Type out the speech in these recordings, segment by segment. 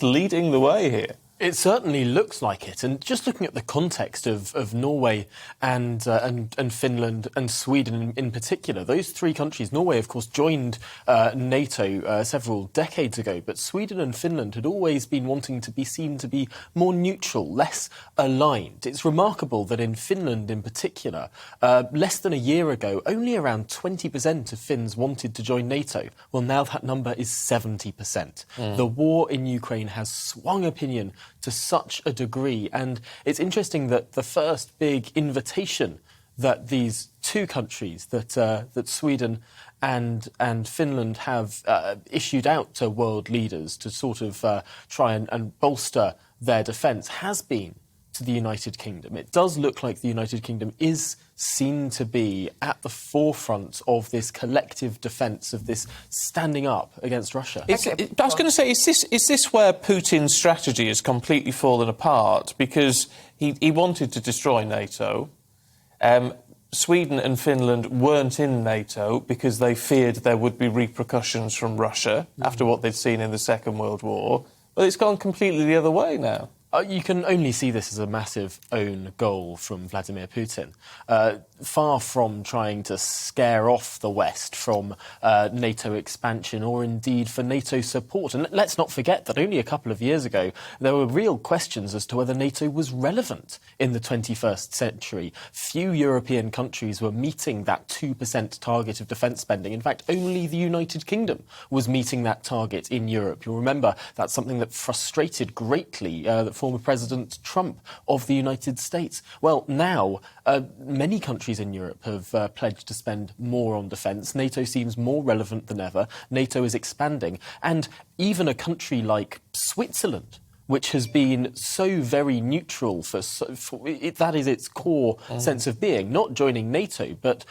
leading the way here. It certainly looks like it, and just looking at the context of Norway and Finland and Sweden in particular, those three countries. Norway, of course, joined NATO several decades ago, but Sweden and Finland had always been wanting to be seen to be more neutral, less aligned. It's remarkable that in Finland, in particular, less than a year ago, only around 20% of Finns wanted to join NATO. Well, now that number is 70%. The war in Ukraine has swung opinion to such a degree. And it's interesting that the first big invitation that these two countries, that Sweden and Finland have issued out to world leaders to sort of try and bolster their defence, has been to the United Kingdom. It does look like the United Kingdom is seen to be at the forefront of this collective defence, of this standing up against Russia. I was going to say, is this where Putin's strategy has completely fallen apart? Because he wanted to destroy NATO. Sweden and Finland weren't in NATO because they feared there would be repercussions from Russia after what they'd seen in the Second World War. But it's gone completely the other way now. You can only see this as a massive own goal from Vladimir Putin. Far from trying to scare off the West from NATO expansion or indeed for NATO support. And let's not forget that only a couple of years ago, there were real questions as to whether NATO was relevant in the 21st century. Few European countries were meeting that 2% target of defence spending. In fact, only the United Kingdom was meeting that target in Europe. You'll remember that's something that frustrated greatly former President Trump of the United States. Well, now many countries in Europe have pledged to spend more on defence. NATO seems more relevant than ever. NATO is expanding. And even a country like Switzerland, which has been so very neutral that is its core sense of being, not joining NATO, but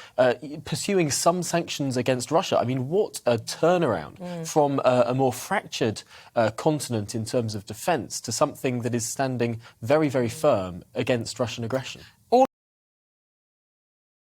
pursuing some sanctions against Russia. I mean, what a turnaround from a more fractured continent in terms of defence to something that is standing very, very firm against Russian aggression.